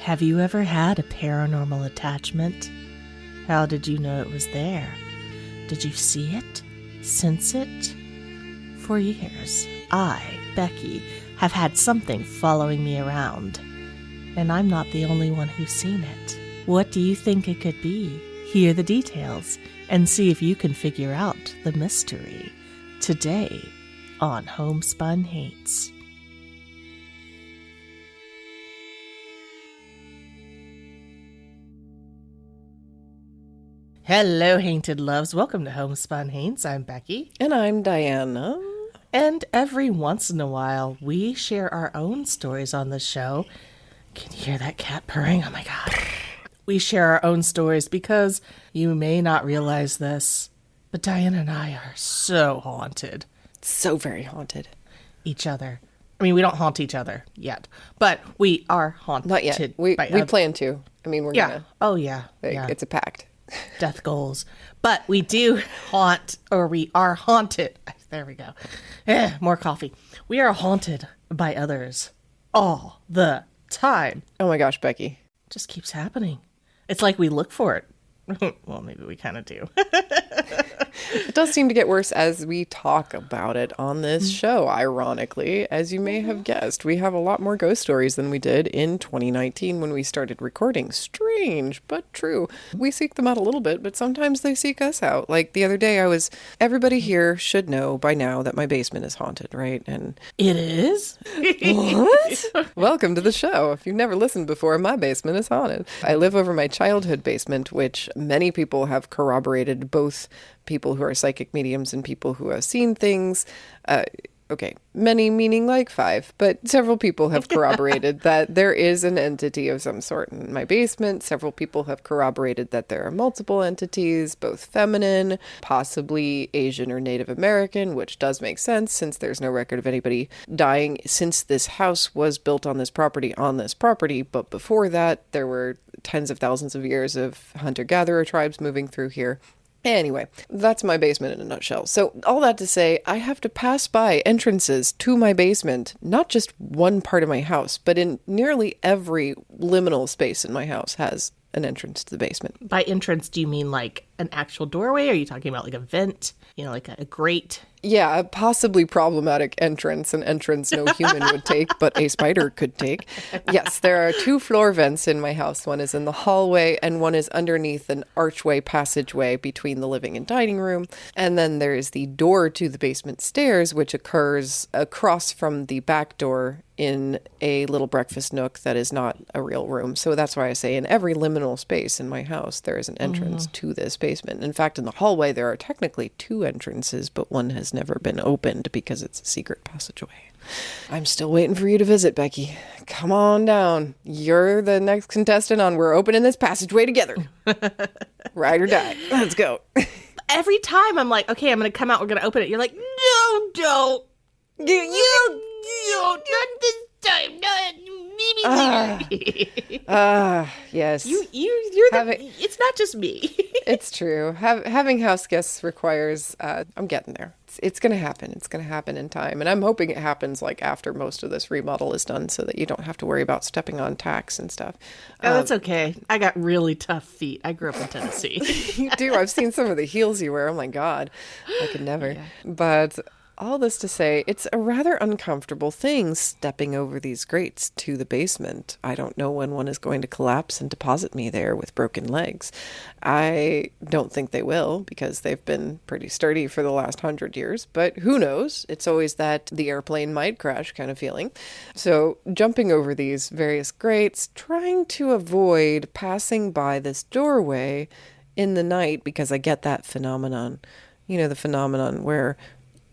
Have you ever had a paranormal attachment? How did you know it was there? Did you see it? Sense it? For years, I, Becky, have had something following me around. And I'm not the only one who's seen it. What do you think it could be? Hear the details and see if you can figure out the mystery. Today on Homespun Hates. Hello, Hainted Loves. Welcome to Homespun Hates. I'm Becky. And I'm Diana. And every once in a while, we share our own stories on the show. Can you hear that cat purring? Oh my God. We share our own stories because you may not realize this, but Diana and I are so haunted. So very haunted. Each other. I mean, we don't haunt each other yet, but we are haunted. Not yet. We plan to. I mean, we're gonna. Oh, yeah. It's a pact. Death goals. But we do haunt, or we are haunted. There we go. More coffee. We are haunted by others all the time. Oh my gosh, Becky. It just keeps happening. It's like we look for it. Well, maybe we kind of do. It does seem to get worse as we talk about it on this show, ironically. As you may have guessed, we have a lot more ghost stories than we did in 2019 when we started recording. Strange, but true. We seek them out a little bit, but sometimes they seek us out. Like the other day, everybody here should know by now that my basement is haunted, right? And it is? What? Welcome to the show. If you've never listened before, my basement is haunted. I live over my childhood basement, which many people have corroborated, both people who are psychic mediums and people who have seen things. Okay, many meaning like 5, but several people have corroborated that there is an entity of some sort in my basement. Several people have corroborated that there are multiple entities, both feminine, possibly Asian or Native American, which does make sense since there's no record of anybody dying since this house was built on this property. But before that, there were tens of thousands of years of hunter-gatherer tribes moving through here. Anyway, that's my basement in a nutshell. So all that to say, I have to pass by entrances to my basement, not just one part of my house, but in nearly every liminal space in my house has an entrance to the basement. By entrance, do you mean like an actual doorway? Or are you talking about like a vent, like a grate? Yeah, a possibly problematic entrance, an entrance no human would take, but a spider could take. Yes, there are 2 floor vents in my house. One is in the hallway and one is underneath an archway passageway between the living and dining room. And then there is the door to the basement stairs, which occurs across from the back door in a little breakfast nook that is not a real room. So that's why I say in every liminal space in my house, there is an entrance to this basement. In fact, in the hallway, there are technically 2 entrances, but one has never been opened because it's a secret passageway. I'm still waiting for you to visit, Becky. Come on down. You're the next contestant on We're Opening This Passageway Together. Ride or die. Let's go. Every time I'm like, okay, I'm going to come out, we're going to open it. You're like, no, don't. You don't. Not this time. Maybe later. Yes. You're it's not just me. It's true. Having house guests requires, I'm getting there. It's going to happen. It's going to happen in time. And I'm hoping it happens like after most of this remodel is done so that you don't have to worry about stepping on tacks and stuff. Oh, that's okay. I got really tough feet. I grew up in Tennessee. You do. I've seen some of the heels you wear. Oh my God. I could never. Yeah. But all this to say, it's a rather uncomfortable thing stepping over these grates to the basement. I don't know when one is going to collapse and deposit me there with broken legs. I don't think they will because they've been pretty sturdy for the last 100 years, but who knows? It's always that the airplane might crash kind of feeling. So jumping over these various grates, trying to avoid passing by this doorway in the night because I get that phenomenon, the phenomenon where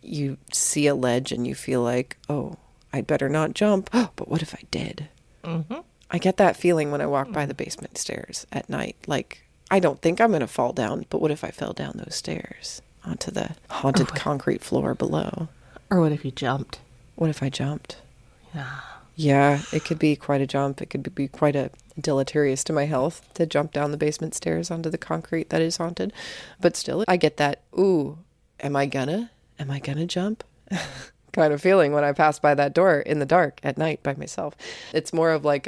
you see a ledge and you feel like, oh, I'd better not jump. Oh, but what if I did? Mm-hmm. I get that feeling when I walk by the basement stairs at night. Like, I don't think I'm going to fall down, but what if I fell down those stairs onto the haunted concrete floor below? Or what if you jumped? What if I jumped? Yeah. Yeah, it could be quite a jump. It could be quite a deleterious to my health to jump down the basement stairs onto the concrete that is haunted. But still, I get that, ooh, am I gonna jump? kind of feeling when I pass by that door in the dark at night by myself. It's more of like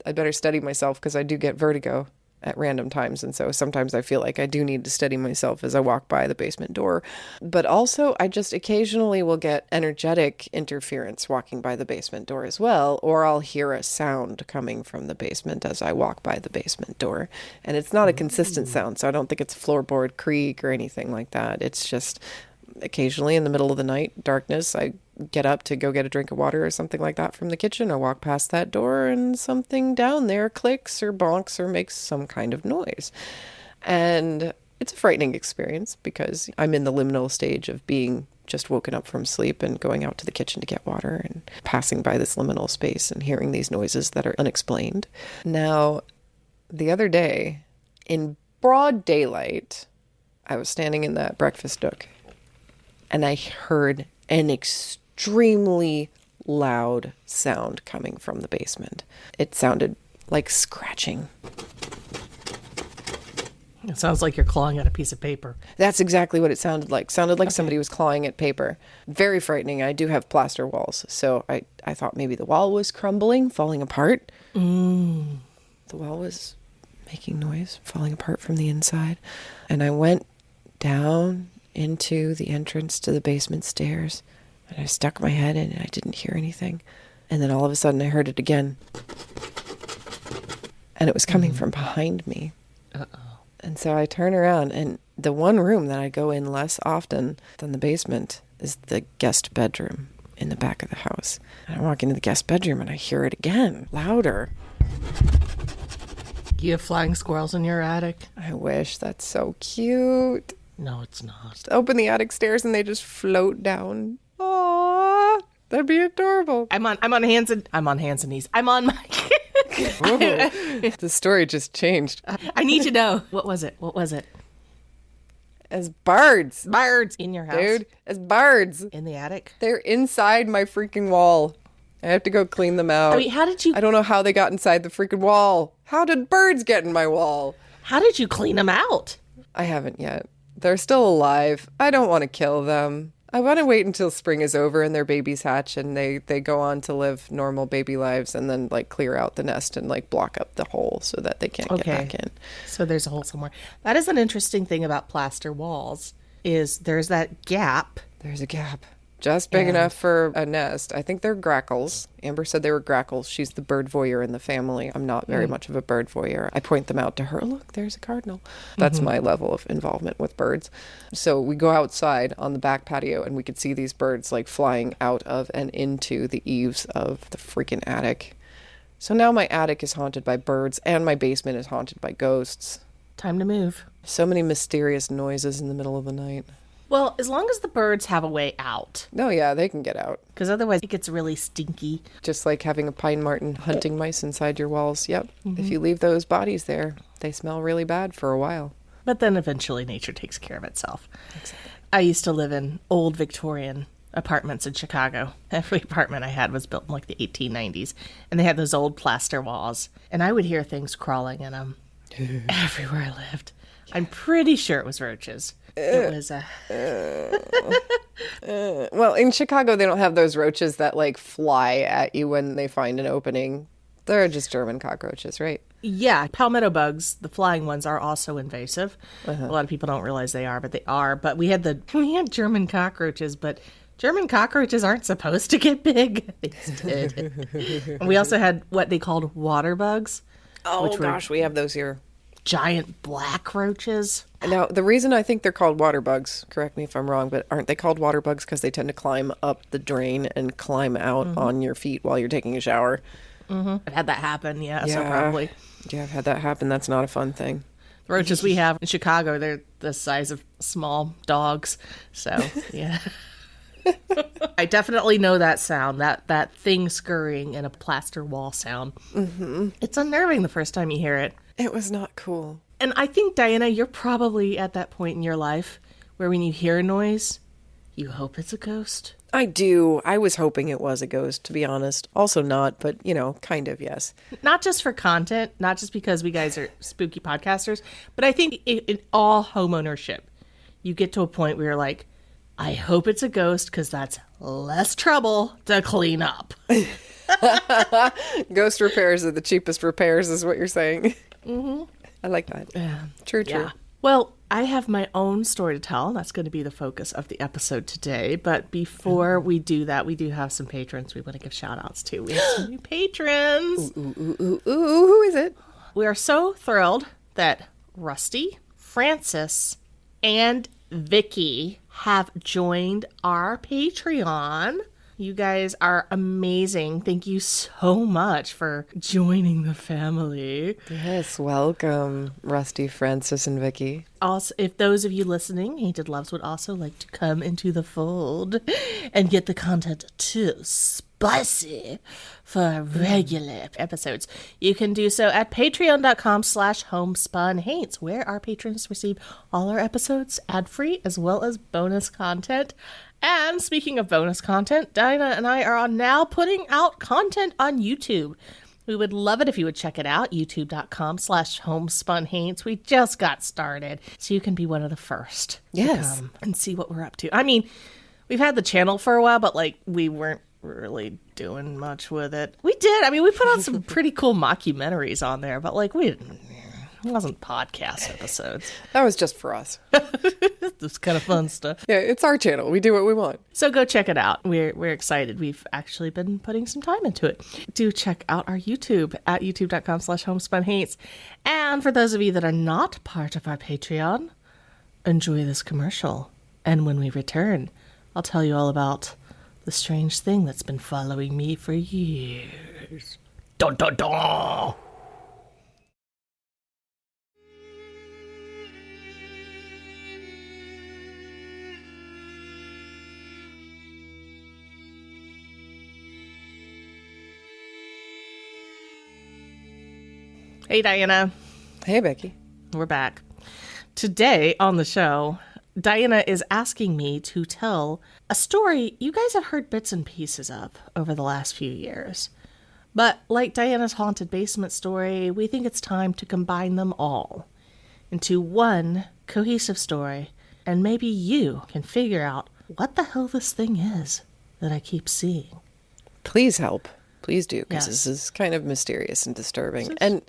I'd better steady myself because I do get vertigo at random times. And so sometimes I feel like I do need to steady myself as I walk by the basement door. But also, I just occasionally will get energetic interference walking by the basement door as well, or I'll hear a sound coming from the basement as I walk by the basement door. And it's not a consistent sound, so I don't think it's floorboard creak or anything like that. It's just occasionally in the middle of the night, darkness, I get up to go get a drink of water or something like that from the kitchen, or walk past that door and something down there clicks or bonks or makes some kind of noise. And it's a frightening experience because I'm in the liminal stage of being just woken up from sleep and going out to the kitchen to get water and passing by this liminal space and hearing these noises that are unexplained. Now, the other day, in broad daylight, I was standing in that breakfast nook and I heard an extremely loud sound coming from the basement. It sounded like scratching. It sounds like you're clawing at a piece of paper. That's exactly what it sounded like. Sounded like somebody was clawing at paper. Very frightening. I do have plaster walls, so I thought maybe the wall was crumbling, falling apart. The wall was making noise, falling apart from the inside. And I went down into the entrance to the basement stairs, and I stuck my head in and I didn't hear anything. And then all of a sudden I heard it again. And it was coming from behind me. Uh-oh. And so I turn around, and the one room that I go in less often than the basement is the guest bedroom in the back of the house. And I walk into the guest bedroom and I hear it again, louder. You have flying squirrels in your attic? I wish. That's so cute. No, it's not. Just open the attic stairs and they just float down. Aww, that'd be adorable. I'm on hands and knees. I'm on my. The story just changed. I need to know. What was it? As birds. Birds in your house, Dude, as birds. in the attic. They're inside my freaking wall. I have to go clean them out. I mean, how did you? I don't know how they got inside the freaking wall. How did birds get in my wall? How did you clean them out? I haven't yet. They're still alive. I don't want to kill them. I want to wait until spring is over and their babies hatch and they go on to live normal baby lives, and then like clear out the nest and like block up the hole so that they can't get back in. So there's a hole somewhere. That is an interesting thing about plaster walls, is there's that gap. There's a gap. Just big enough for a nest. I think they're grackles. Amber said they were grackles. She's the bird voyeur in the family. I'm not very much of a bird voyeur. I point them out to her. Look, there's a cardinal. That's my level of involvement with birds. So we go outside on the back patio and we could see these birds like flying out of and into the eaves of the freaking attic. So now my attic is haunted by birds and my basement is haunted by ghosts. Time to move. So many mysterious noises in the middle of the night. Well, as long as the birds have a way out. Oh, yeah, they can get out. Because otherwise it gets really stinky. Just like having a pine marten hunting mice inside your walls. Yep. If you leave those bodies there, they smell really bad for a while. But then eventually nature takes care of itself. Exactly. I used to live in old Victorian apartments in Chicago. Every apartment I had was built in like the 1890s. And they had those old plaster walls. And I would hear things crawling in them everywhere I lived. I'm pretty sure it was roaches. It was well, in Chicago, they don't have those roaches that like fly at you when they find an opening. They're just German cockroaches, right? Yeah, palmetto bugs, the flying ones, are also invasive. A lot of people don't realize they are, but they are. But we had German cockroaches, but German cockroaches aren't supposed to get big. They just did. And we also had what they called water bugs. Oh gosh, we have those here. Giant black roaches. Now, the reason I think they're called water bugs, correct me if I'm wrong, but aren't they called water bugs because they tend to climb up the drain and climb out on your feet while you're taking a shower? I've had that happen, yeah. So probably. Yeah, I've had that happen. That's not a fun thing. The roaches we have in Chicago, they're the size of small dogs. So, yeah. I definitely know that sound, that thing scurrying in a plaster wall sound. It's unnerving the first time you hear it. It was not cool. And I think, Diana, you're probably at that point in your life where when you hear a noise, you hope it's a ghost. I do. I was hoping it was a ghost, to be honest. Also not, but, kind of, yes. Not just for content, not just because we guys are spooky podcasters, but I think in all homeownership, you get to a point where you're like, I hope it's a ghost because that's less trouble to clean up. Ghost repairs are the cheapest repairs, is what you're saying. Mm-hmm. I like that. Yeah. True. Yeah. Well, I have my own story to tell. That's going to be the focus of the episode today. But before we do that, we do have some patrons we want to give shout outs to. We have some new patrons. Ooh, who is it? We are so thrilled that Rusty, Francis, and Vicky have joined our Patreon. You guys are amazing. Thank you so much for joining the family. Yes, welcome, Rusty, Francis, and Vicky. Also, if those of you listening, Haunted Loves, would also like to come into the fold and get the content too spicy for regular episodes, you can do so at patreon.com/homespunhaints, where our patrons receive all our episodes ad-free as well as bonus content. And speaking of bonus content, Dinah and I are now putting out content on YouTube. We would love it if you would check it out, youtube.com/homespunhaints. We just got started, so you can be one of the first to come and see what we're up to. I mean, we've had the channel for a while, but like we weren't really doing much with it. We did. I mean, we put out some pretty cool mockumentaries on there, but like it wasn't podcast episodes. That was just for us. This kind of fun stuff. Yeah, it's our channel. We do what we want. So go check it out. We're excited. We've actually been putting some time into it. Do check out our YouTube at youtube.com/homespunhaints. And for those of you that are not part of our Patreon, enjoy this commercial. And when we return, I'll tell you all about the strange thing that's been following me for years. Dun dun dun! Hey, Diana. Hey, Becky. We're back. Today on the show, Diana is asking me to tell a story you guys have heard bits and pieces of over the last few years. But like Diana's haunted basement story, we think it's time to combine them all into one cohesive story, and maybe you can figure out what the hell this thing is that I keep seeing. Please help. Please do, because Yes. this is kind of mysterious and disturbing. And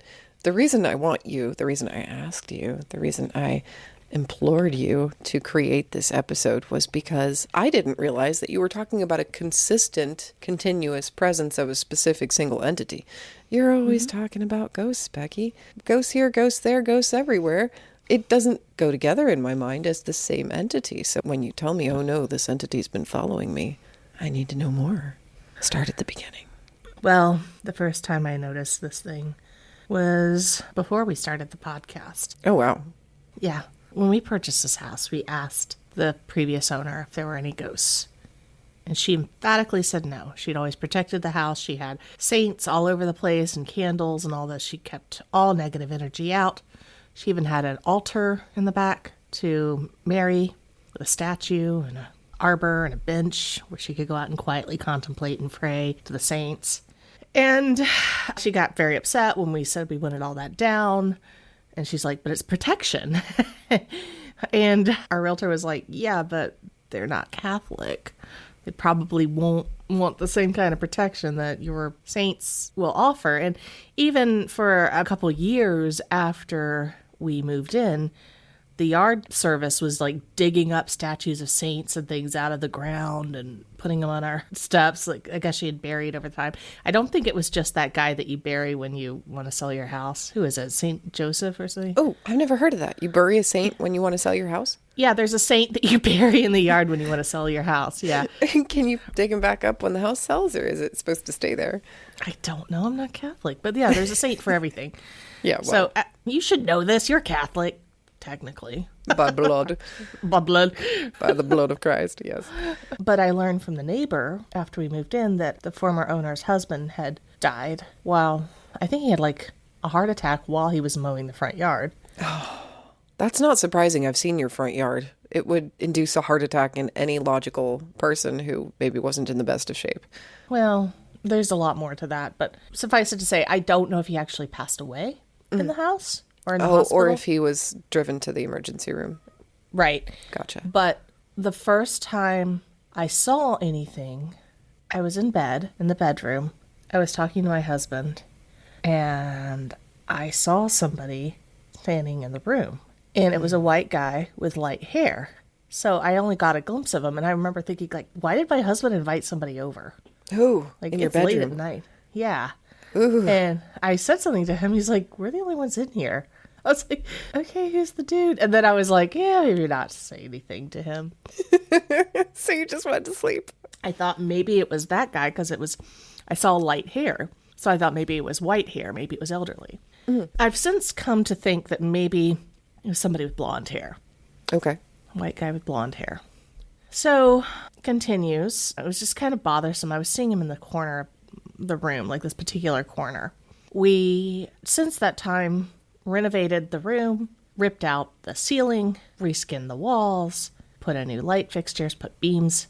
the reason I want you, the reason I asked you, the reason I implored you to create this episode was because I didn't realize that you were talking about a consistent, continuous presence of a specific single entity. You're always talking about ghosts, Becky. Ghosts here, ghosts there, ghosts everywhere. It doesn't go together in my mind as the same entity. So when you tell me, oh no, this entity's been following me, I need to know more. Start at the beginning. Well, the first time I noticed this thing was before we started the podcast. Oh, wow. Yeah. When we purchased this house, we asked the previous owner if there were any ghosts. And she emphatically said no. She'd always protected the house. She had saints all over the place and candles and all this. She kept all negative energy out. She even had an altar in the back to Mary with a statue and an arbor and a bench where she could go out and quietly contemplate and pray to the saints. And she got very upset when we said we wanted all that down. And she's like, but it's protection. And our realtor was like, yeah, but they're not Catholic. They probably won't want the same kind of protection that your saints will offer. And even for a couple years after we moved in, the yard service was like digging up statues of saints and things out of the ground and putting them on our steps. Like, I guess she had buried over time. I don't think it was just that guy that you bury when you want to sell your house. Who is it? Saint Joseph or something? Oh, I've never heard of that. You bury a saint when you want to sell your house? Yeah, there's a saint that you bury in the yard when you want to sell your house. Yeah. Can you dig him back up when the house sells, or is it supposed to stay there? I don't know. I'm not Catholic. But yeah, there's a saint for everything. Yeah, well, So you should know this. You're Catholic, technically. by blood. By blood. By the blood of Christ, yes. But I learned from the neighbor after we moved in that the former owner's husband had died while, I think he had like a heart attack while he was mowing the front yard. That's not surprising. I've seen your front yard. It would induce a heart attack in any logical person who maybe wasn't in the best of shape. Well, there's a lot more to that, but suffice it to say, I don't know if he actually passed away in the house or in the hospital. Or if he was driven to the emergency room. Right. Gotcha. But the first time I saw anything, I was in bed, in the bedroom, I was talking to my husband, and I saw somebody standing in the room, and it was a white guy with light hair. So I only got a glimpse of him, and I remember thinking, like, why did my husband invite somebody over? Ooh, Like, in your it's late at bedroom. night. Yeah. Ooh. And I said something to him. He's like, we're the only ones in here. I was like, okay, who's the dude? And then I was like, yeah, maybe not say anything to him. So you just went to sleep. I thought maybe it was that guy because I saw light hair. So I thought maybe it was white hair. Maybe it was elderly. I've since come to think that maybe it was somebody with blonde hair. Okay. A white guy with blonde hair. So, continues. It was just kind of bothersome. I was seeing him in the corner of the room, like this particular corner. We, since that time, renovated the room, ripped out the ceiling, reskinned the walls, put in new light fixtures, put beams.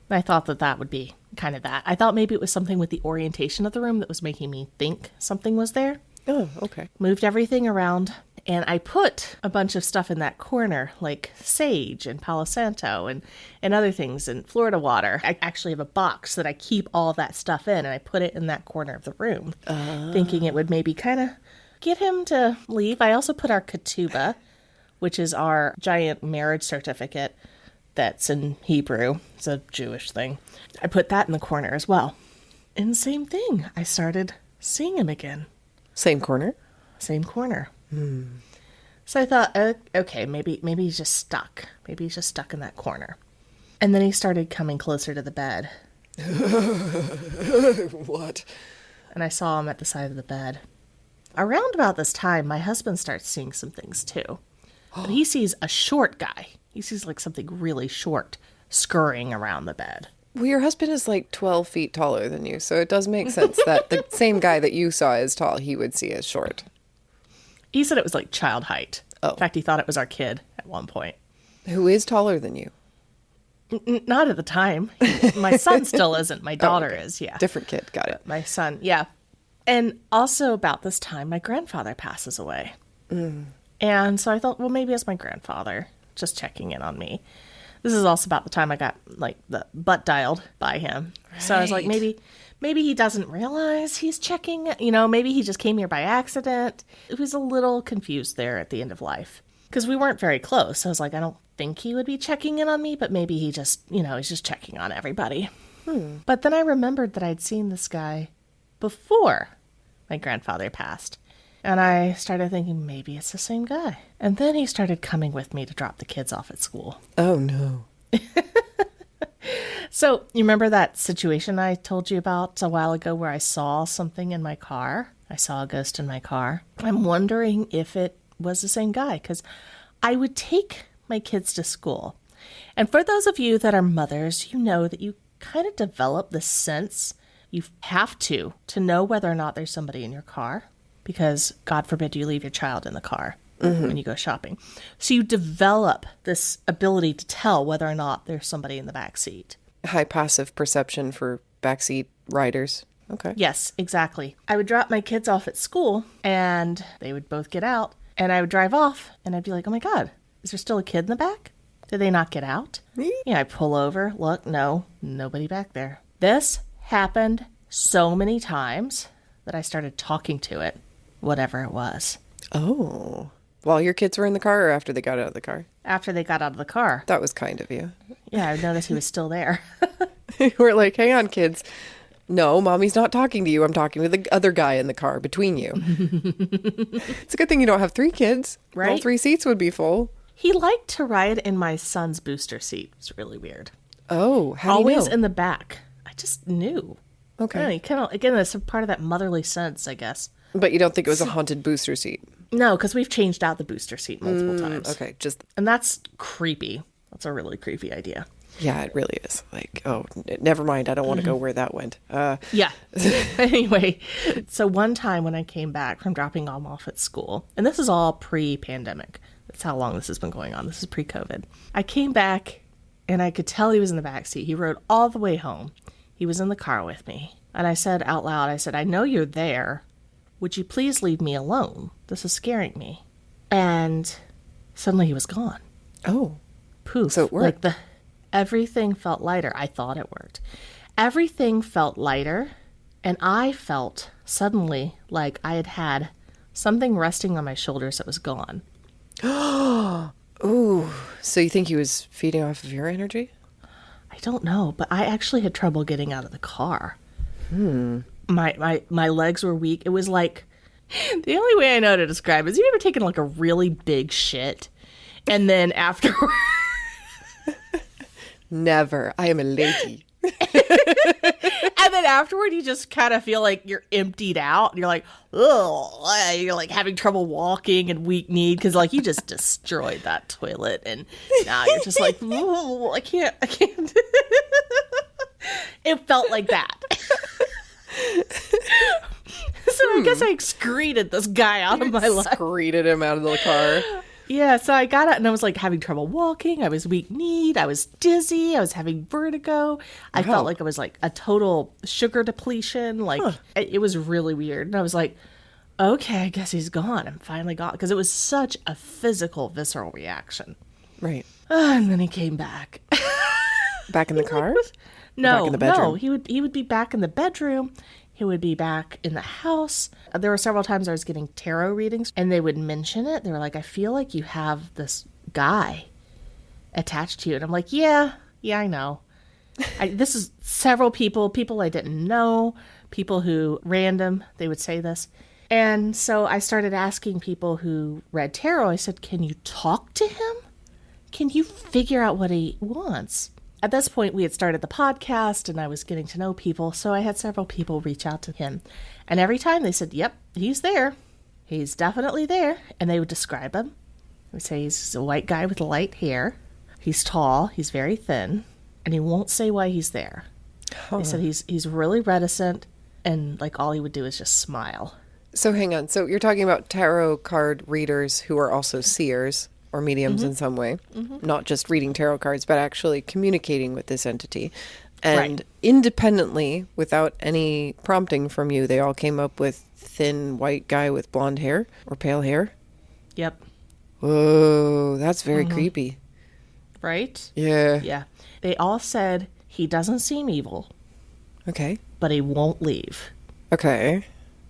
I thought that would be kind of that. I thought maybe it was something with the orientation of the room that was making me think something was there. Oh, okay. Moved everything around, and I put a bunch of stuff in that corner, like sage and Palo Santo and other things, and Florida water. I actually have a box that I keep all that stuff in, and I put it in that corner of the room, thinking it would maybe kind of get him to leave. I also put our ketubah, which is our giant marriage certificate that's in Hebrew. It's a Jewish thing. I put that in the corner as well. And same thing. I started seeing him again. Same corner? Same corner. So I thought, okay, maybe he's just stuck. Maybe he's just stuck in that corner. And then he started coming closer to the bed. What? And I saw him at the side of the bed. Around about this time, my husband starts seeing some things too. But he sees a short guy. He sees like something really short scurrying around the bed. Well, your husband is like 12 feet taller than you, so it does make sense that the same guy that you saw as tall, he would see as short. He said it was like child height. Oh. In fact, he thought it was our kid at one point. Who is taller than you? Not at the time. My son still isn't. My daughter is, yeah. Different kid, got it. My son, yeah. And also about this time, my grandfather passes away. And so I thought, well, maybe it's my grandfather just checking in on me. This is also about the time I got like the butt dialed by him. So I was like, Right. maybe he doesn't realize he's checking, maybe he just came here by accident. It was a little confused there at the end of life because we weren't very close. I was like, I don't think he would be checking in on me, but maybe he just, he's just checking on everybody. But then I remembered that I'd seen this guy before my grandfather passed. And I started thinking, maybe it's the same guy. And then he started coming with me to drop the kids off at school. Oh, no. So, you remember that situation I told you about a while ago where I saw something in my car? I saw a ghost in my car. I'm wondering if it was the same guy, because I would take my kids to school. And for those of you that are mothers, you know that you kind of develop this sense, you have to know whether or not there's somebody in your car. Because, God forbid, you leave your child in the car when you go shopping. So you develop this ability to tell whether or not there's somebody in the back seat. High passive perception for backseat riders. Okay. Yes, exactly. I would drop my kids off at school, and they would both get out, and I would drive off, and I'd be like, oh my God, is there still a kid in the back? Did they not get out? I pull over, look, no, nobody back there. This happened so many times that I started talking to it. Whatever it was. Oh. While your kids were in the car or after they got out of the car? After they got out of the car. That was kind of you. Yeah, I noticed he was still there. We're like, hang on, kids. No, mommy's not talking to you. I'm talking to the other guy in the car between you. It's a good thing you don't have 3 kids. Right? All 3 seats would be full. He liked to ride in my son's booster seat. It's really weird. Oh, how do you Always know? in the back. I just knew. Okay. Again, that's a part of that motherly sense, I guess. But you don't think it was a haunted booster seat? No, because we've changed out the booster seat multiple times. Okay, just... And that's creepy. That's a really creepy idea. Yeah, it really is. Like, oh, never mind. I don't want to go where that went. Yeah. Anyway, so one time when I came back from dropping them off at school, and this is all pre-pandemic. That's how long this has been going on. This is pre-COVID. I came back, and I could tell he was in the back seat. He rode all the way home. He was in the car with me. And I said out loud, I know you're there. Would you please leave me alone? This is scaring me. And suddenly he was gone. Oh. Poof. So it worked. Everything felt lighter. I thought it worked. Everything felt lighter And I felt suddenly like I had something resting on my shoulders that was gone. Ooh. So you think he was feeding off of your energy? I don't know, but I actually had trouble getting out of the car. My legs were weak. It was like, the only way I know how to describe it is, you ever taken like a really big shit and then afterward... Never. I am a lady. And then afterward, you just kind of feel like you're emptied out. And you're like, oh, you're like having trouble walking and weak kneed because like you just destroyed that toilet. And now you're just like, oh, I can't. It felt like that. So I guess I excreted this guy out of my life. Excreted him out of the car. Yeah, so I got out and I was like having trouble walking. I was weak-kneed. I was dizzy. I was having vertigo. I felt like it was like a total sugar depletion. Like it was really weird. And I was like, okay, I guess he's gone. I'm finally gone. Because it was such a physical, visceral reaction. Right. And then he came back. Back in the car? No, back in the bedroom? No. He would be back in the bedroom. He would be back in the house. There were several times I was getting tarot readings and they would mention it. They were like, I feel like you have this guy attached to you. And I'm like, yeah, I know. This is several people I didn't know, people who random, they would say this. And so I started asking people who read tarot. I said, can you talk to him? Can you figure out what he wants? At this point, we had started the podcast and I was getting to know people, so I had several people reach out to him. And every time they said, yep, he's there. He's definitely there. And they would describe him. They would say he's a white guy with light hair. He's tall. He's very thin. And he won't say why he's there. They said he's really reticent and like all he would do is just smile. So hang on. So you're talking about tarot card readers who are also seers or mediums in some way, not just reading tarot cards, but actually communicating with this entity. And independently, without any prompting from you, they all came up with thin white guy with blonde hair or pale hair. Yep. Whoa, that's very creepy. Right? Yeah. Yeah. They all said he doesn't seem evil, Okay. but he won't leave. Okay.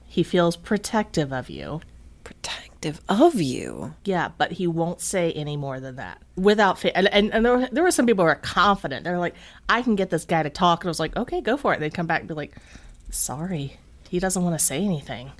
He feels protective of you. Protective of you. Yeah, but he won't say any more than that. Without and there were some people who were confident. They're like, I can get this guy to talk. And I was like, okay, go for it. They'd come back and be like, sorry, he doesn't want to say anything.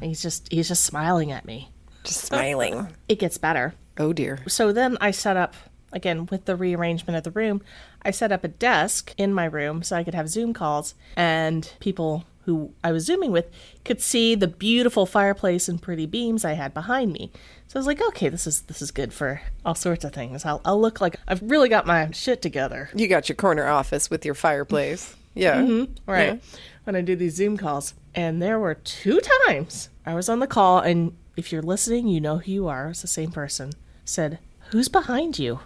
He's just smiling at me. Just smiling. It gets better. Oh dear. So then I set up, again, with the rearrangement of the room, I set up a desk in my room so I could have Zoom calls and people who I was Zooming with could see the beautiful fireplace and pretty beams I had behind me. So I was like, okay, this is good for all sorts of things. I'll look like I've really got my shit together. You got your corner office with your fireplace. Yeah. Right. Yeah. When I do these Zoom calls. And there were 2 times I was on the call, and if you're listening, you know who you are. It's the same person. Said, who's behind you?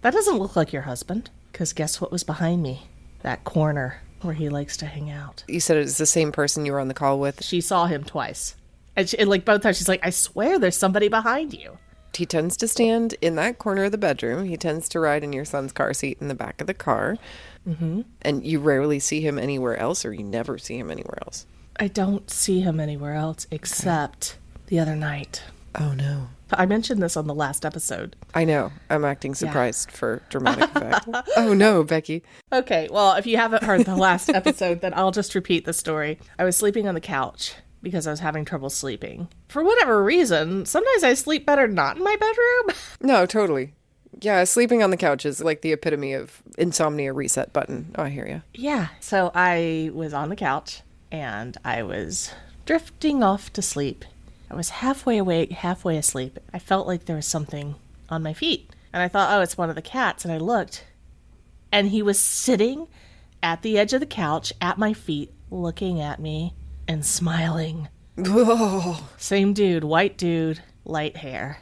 That doesn't look like your husband. Because guess what was behind me? That corner where he likes to hang out. You said it was the same person you were on the call with. She saw him twice. And like both times, she's like, I swear there's somebody behind you. He tends to stand in that corner of the bedroom. He tends to ride in your son's car seat in the back of the car. Mm-hmm. And you rarely see him anywhere else, or you never see him anywhere else. I don't see him anywhere else except the other night. Oh, no. I mentioned this on the last episode. I know. I'm acting surprised for dramatic effect. Oh, no, Becky. Okay, well, if you haven't heard the last episode, then I'll just repeat the story. I was sleeping on the couch because I was having trouble sleeping. For whatever reason, sometimes I sleep better not in my bedroom. No, totally. Yeah, sleeping on the couch is like the epitome of insomnia reset button. Oh, I hear you. Yeah. So I was on the couch and I was drifting off to sleep. I was halfway awake, halfway asleep. I felt like there was something on my feet. And I thought, oh, it's one of the cats. And I looked and he was sitting at the edge of the couch at my feet, looking at me and smiling. Whoa. Same dude, white dude, light hair.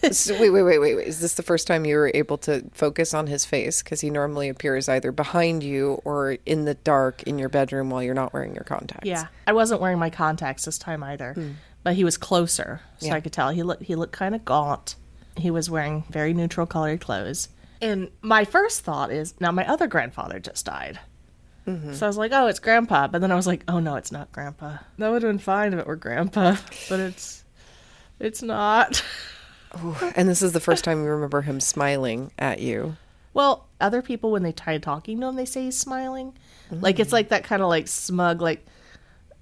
So, wait. Is this the first time you were able to focus on his face? Because he normally appears either behind you or in the dark in your bedroom while you're not wearing your contacts. Yeah. I wasn't wearing my contacts this time either. But he was closer, so I could tell. He looked kind of gaunt. He was wearing very neutral colored clothes. And my first thought is, now my other grandfather just died. So I was like, oh, it's Grandpa. But then I was like, oh, no, it's not Grandpa. That would have been fine if it were Grandpa, but it's not. Ooh, and this is the first time you remember him smiling at you. Well, other people, when they try talking to him, they say he's smiling. Like, it's like that kind of like smug, like,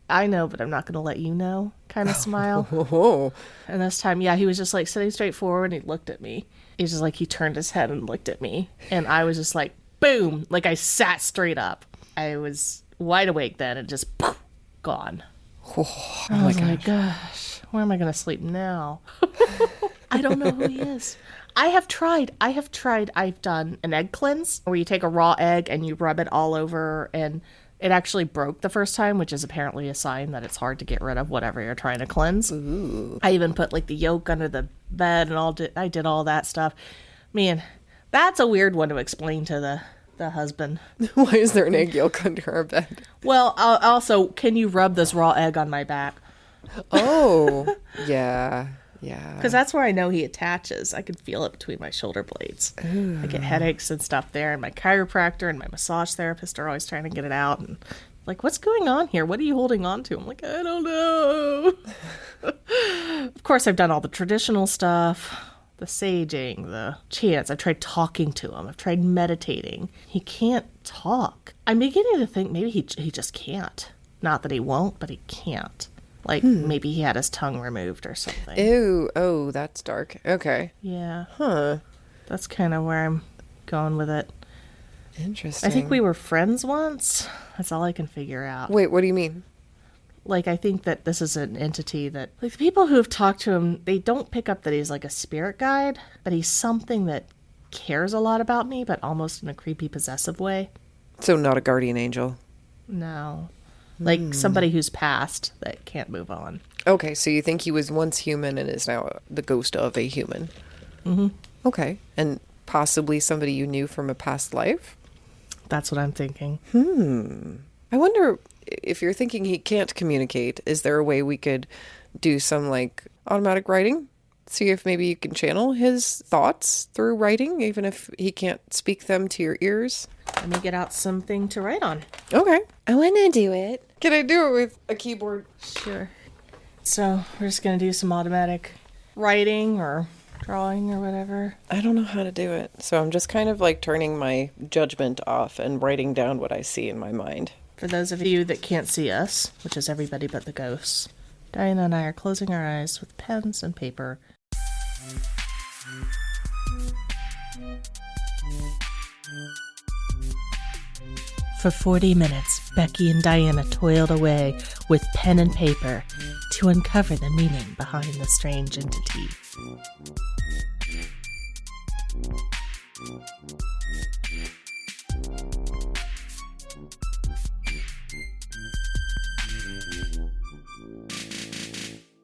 I know, but I'm not going to let you know kind of smile. Oh. And this time, yeah, he was just like sitting straight forward and he looked at me. He's just like, he turned his head and looked at me. And I was just like, boom, like I sat straight up. I was wide awake then and just poof, gone. Oh, I was like, gosh, where am I going to sleep now? I don't know who he is. I've done an egg cleanse where you take a raw egg and you rub it all over, and it actually broke the first time, which is apparently a sign that it's hard to get rid of whatever you're trying to cleanse. Ooh. I even put like the yolk under the bed and I did all that stuff. Man, that's a weird one to explain to the husband. Why is there an egg yolk under our bed? Well, also, can you rub this raw egg on my back? Oh, yeah. Yeah. Because that's where I know he attaches. I can feel it between my shoulder blades. Ooh. I get headaches and stuff there. And my chiropractor and my massage therapist are always trying to get it out. And like, what's going on here? What are you holding on to? I'm like, I don't know. Of course, I've done all the traditional stuff. The saging, the chants. I've tried talking to him. I've tried meditating. He can't talk. I'm beginning to think maybe he just can't. Not that he won't, but he can't. Like, maybe he had his tongue removed or something. Ew. Oh, that's dark. Okay. Yeah. Huh. That's kind of where I'm going with it. Interesting. I think we were friends once. That's all I can figure out. Wait, what do you mean? Like, I think that this is an entity that, like, the people who have talked to him, they don't pick up that he's like a spirit guide, but he's something that cares a lot about me, but almost in a creepy, possessive way. So not a guardian angel? No. Like somebody who's passed that can't move on. Okay, so you think he was once human and is now the ghost of a human. Mm-hmm. Okay, and possibly somebody you knew from a past life? That's what I'm thinking. I wonder if you're thinking he can't communicate, is there a way we could do some like automatic writing? See if maybe you can channel his thoughts through writing, even if he can't speak them to your ears? Let me get out something to write on. Okay. I want to do it. Can I do it with a keyboard? Sure. So we're just going to do some automatic writing or drawing or whatever. I don't know how to do it. So I'm just kind of like turning my judgment off and writing down what I see in my mind. For those of you that can't see us, which is everybody but the ghosts, Diana and I are closing our eyes with pens and paper. For 40 minutes, Becky and Diana toiled away with pen and paper to uncover the meaning behind the strange entity.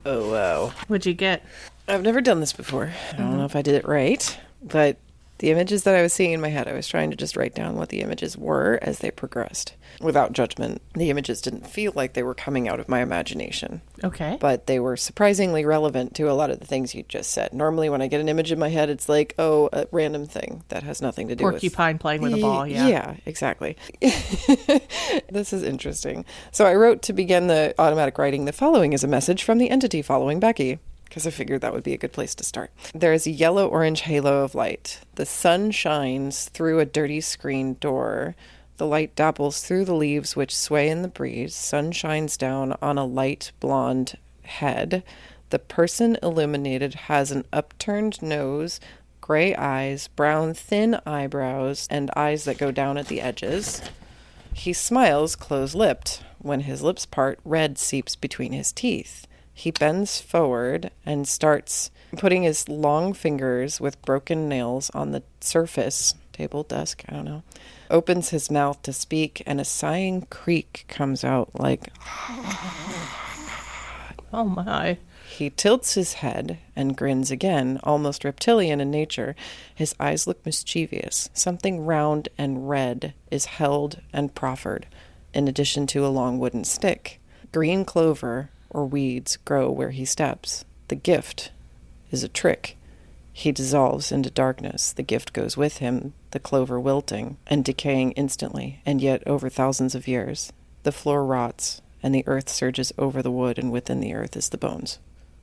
Oh, wow. What'd you get? I've never done this before. I don't know if I did it right, but the images that I was seeing in my head, I was trying to just write down what the images were as they progressed. Without judgment, the images didn't feel like they were coming out of my imagination. Okay. But they were surprisingly relevant to a lot of the things you just said. Normally, when I get an image in my head, it's like, oh, a random thing that has nothing to do with... Porcupine playing with a ball, yeah. Yeah, exactly. This is interesting. So I wrote to begin the automatic writing, the following is a message from the entity following Becky, because I figured that would be a good place to start. There is a yellow-orange halo of light. The sun shines through a dirty screen door. The light dabbles through the leaves which sway in the breeze. Sun shines down on a light blonde head. The person illuminated has an upturned nose, gray eyes, brown thin eyebrows, and eyes that go down at the edges. He smiles close-lipped. When his lips part, red seeps between his teeth. He bends forward and starts putting his long fingers with broken nails on the surface, table, desk, I don't know, opens his mouth to speak, and a sighing creak comes out like... Oh my. He tilts his head and grins again, almost reptilian in nature. His eyes look mischievous. Something round and red is held and proffered, in addition to a long wooden stick. Green clover or weeds grow where he steps. The gift is a trick. He dissolves into darkness. The gift goes with him, the clover wilting and decaying instantly, and yet over thousands of years. The floor rots, and the earth surges over the wood, and within the earth is the bones.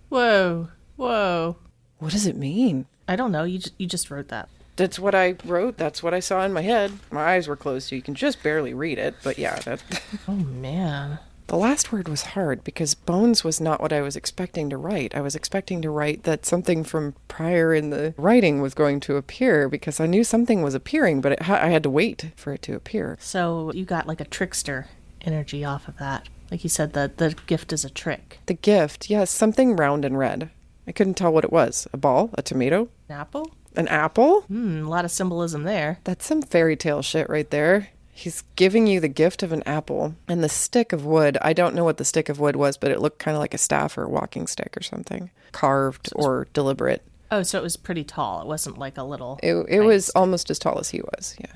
Whoa. Whoa. What does it mean? I don't know. You just wrote that. That's what I wrote. That's what I saw in my head. My eyes were closed, so you can just barely read it. But yeah, that... Oh, man. The last word was hard because bones was not what I was expecting to write. I was expecting to write that something from prior in the writing was going to appear because I knew something was appearing, but I had to wait for it to appear. So you got like a trickster energy off of that. Like you said, the gift is a trick. The gift, yes, something round and red. I couldn't tell what it was. A ball? A tomato? An apple? An apple? A lot of symbolism there. That's some fairy tale shit right there. He's giving you the gift of an apple. And the stick of wood, I don't know what the stick of wood was, but it looked kind of like a staff or a walking stick or something. Carved or deliberate. Oh, so it was pretty tall. It wasn't like a little... It was almost as tall as he was, yeah.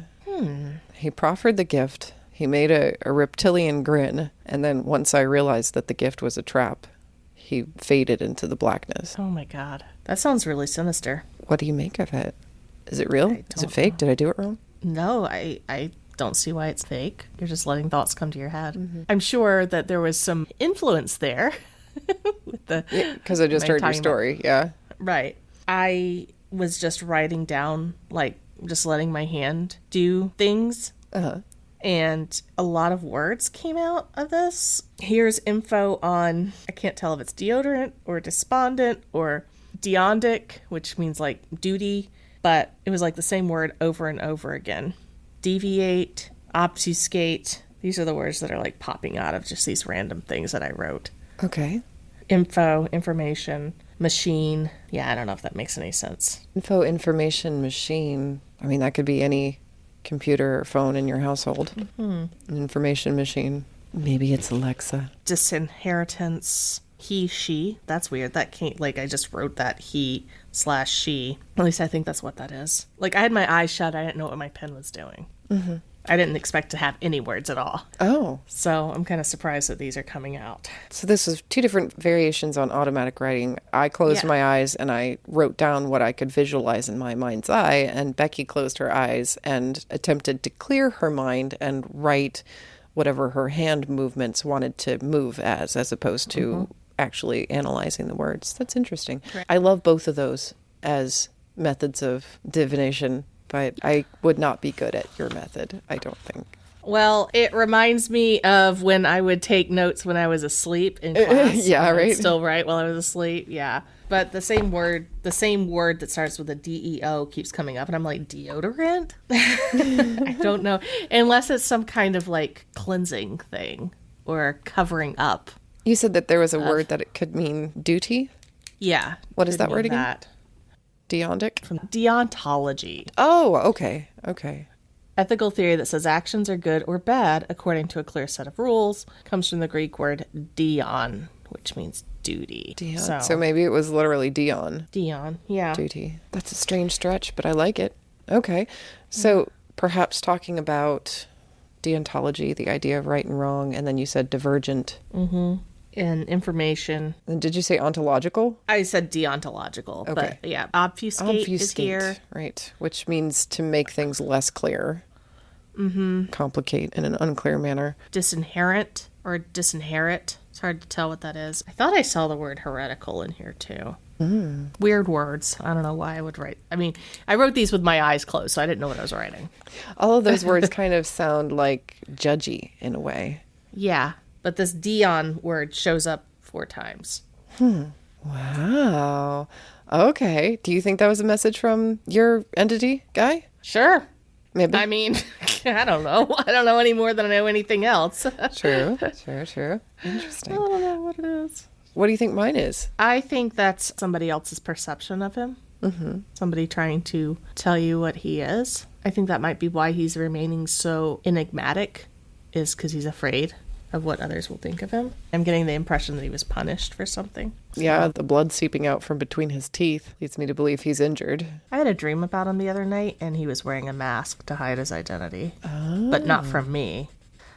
He proffered the gift. He made a reptilian grin. And then once I realized that the gift was a trap, he faded into the blackness. Oh my God. That sounds really sinister. What do you make of it? Is it real? Is it fake? Did I do it wrong? No, I don't see why it's fake. You're just letting thoughts come to your head. I'm sure that there was some influence there. Because I just heard your story, yeah. Right. I was just writing down, like, just letting my hand do things. Uh-huh. And a lot of words came out of this. Here's info on, I can't tell if it's deodorant or despondent or deondic, which means like duty, but it was like the same word over and over again. Deviate, obfuscate. These are the words that are like popping out of just these random things that I wrote. Okay. Info, information, machine. Yeah, I don't know if that makes any sense. Info, information, machine. I mean, that could be any computer or phone in your household. An information machine. Maybe it's Alexa. Disinheritance. He, she. That's weird. That can't, like, I just wrote that he/she. At least I think that's what that is. Like, I had my eyes shut. I didn't know what my pen was doing. I didn't expect to have any words at all. Oh. So I'm kind of surprised that these are coming out. So this is two different variations on automatic writing. I closed my eyes and I wrote down what I could visualize in my mind's eye, and Becky closed her eyes and attempted to clear her mind and write whatever her hand movements wanted to move as opposed to actually analyzing the words. That's interesting. Right. I love both of those as methods of divination, but I would not be good at your method, I don't think. Well, it reminds me of when I would take notes when I was asleep in class. Yeah, right. I'd still write while I was asleep. Yeah. But the same word that starts with a D-E-O keeps coming up. And I'm like, deodorant? I don't know. Unless it's some kind of like cleansing thing or covering up. You said that there was a word that it could mean duty? Yeah. What is that word again? Deondic? From deontology. Oh, okay. Okay. Ethical theory that says actions are good or bad according to a clear set of rules comes from the Greek word deon, which means duty. Dion. So maybe it was literally Dion. Dion, yeah. Duty. That's a strange stretch, but I like it. Okay. So perhaps talking about deontology, the idea of right and wrong, and then you said divergent. And information. And did you say ontological? I said deontological, okay. But yeah, obfuscate is here. Right, which means to make things less clear. Complicate in an unclear manner. Disinherit or disinherit. It's hard to tell what that is. I thought I saw the word heretical in here too. Weird words. I don't know why I would write. I mean, I wrote these with my eyes closed, so I didn't know what I was writing. All of those words kind of sound like judgy in a way. Yeah. But this Dion word shows up 4 times. Wow. Okay. Do you think that was a message from your entity guy? Sure. Maybe. I mean, I don't know. I don't know any more than I know anything else. True. Interesting. I don't know what it is. What do you think mine is? I think that's somebody else's perception of him. Somebody trying to tell you what he is. I think that might be why he's remaining so enigmatic, is because he's afraid of what others will think of him. I'm getting the impression that he was punished for something. Yeah, the blood seeping out from between his teeth leads me to believe he's injured. I had a dream about him the other night, and he was wearing a mask to hide his identity. But not from me.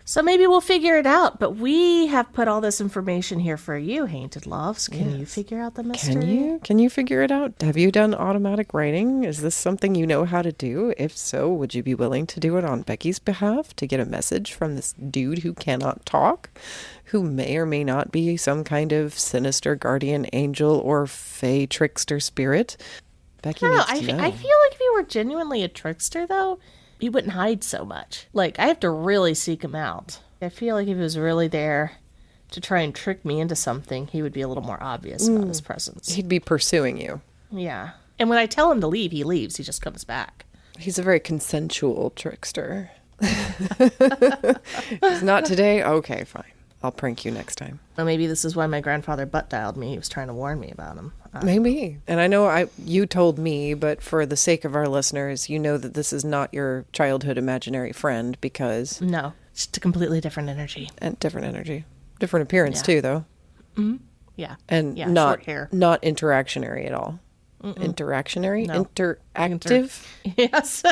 So maybe we'll figure it out, but we have put all this information here for you, Hainted Loves. Can you figure out the mystery? Can you figure it out? Have you done automatic writing? Is this something you know how to do? If so, would you be willing to do it on Becky's behalf to get a message from this dude who cannot talk, who may or may not be some kind of sinister guardian angel or fey trickster spirit? Becky I don't know. needs to know. I feel like if you were genuinely a trickster, though, he wouldn't hide so much. Like, I have to really seek him out. I feel like if he was really there to try and trick me into something, he would be a little more obvious about his presence. He'd be pursuing you. Yeah. And when I tell him to leave, he leaves. He just comes back. He's a very consensual trickster. He's not today? Okay, fine. I'll prank you next time. Well, maybe this is why my grandfather butt dialed me. He was trying to warn me about him. Maybe. And I know you told me, but for the sake of our listeners, you know that this is not your childhood imaginary friend because... No, it's just a completely different energy. And different energy. Different appearance too, though. Mm-hmm. Yeah. And short hair. Not interactionary at all. Interactionary? No. Interactive? Yes.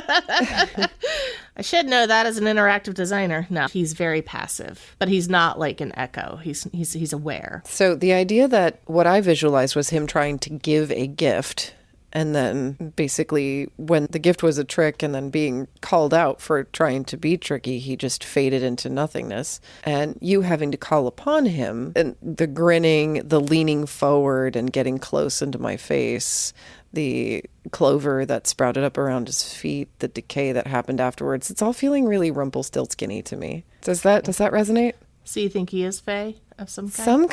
I should know that as an interactive designer. No, he's very passive, but he's not like an echo. He's aware. So the idea that what I visualized was him trying to give a gift, and then basically when the gift was a trick and then being called out for trying to be tricky, he just faded into nothingness. And you having to call upon him, and the grinning, the leaning forward and getting close into my face, the clover that sprouted up around his feet, the decay that happened afterwards, it's all feeling really Rumpelstiltskin-y to me. Does that resonate? So you think he is Fae of some kind?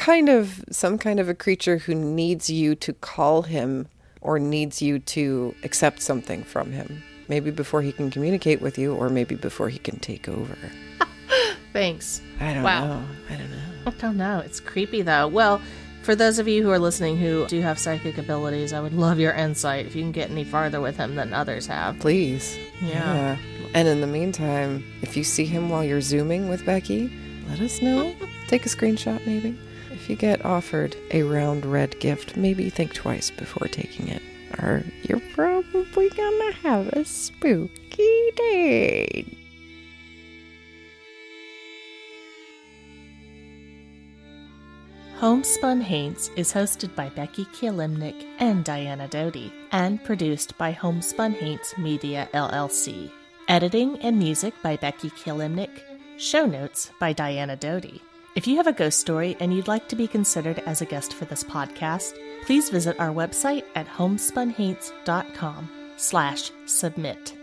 Some kind of a creature who needs you to call him or needs you to accept something from him. Maybe before he can communicate with you, or maybe before he can take over. Thanks. I don't know. I don't know. It's creepy, though. Well, for those of you who are listening who do have psychic abilities, I would love your insight if you can get any farther with him than others have. Please. Yeah. And in the meantime, if you see him while you're Zooming with Becky, let us know. Take a screenshot, maybe. If you get offered a round red gift, maybe think twice before taking it, or you're probably gonna have a spooky day. Homespun Haints is hosted by Becky Kielimnik and Diana Doty, and produced by Homespun Haints Media LLC. Editing and music by Becky Kielimnik. Show notes by Diana Doty. If you have a ghost story and you'd like to be considered as a guest for this podcast, please visit our website at homespunhaints.com/submit.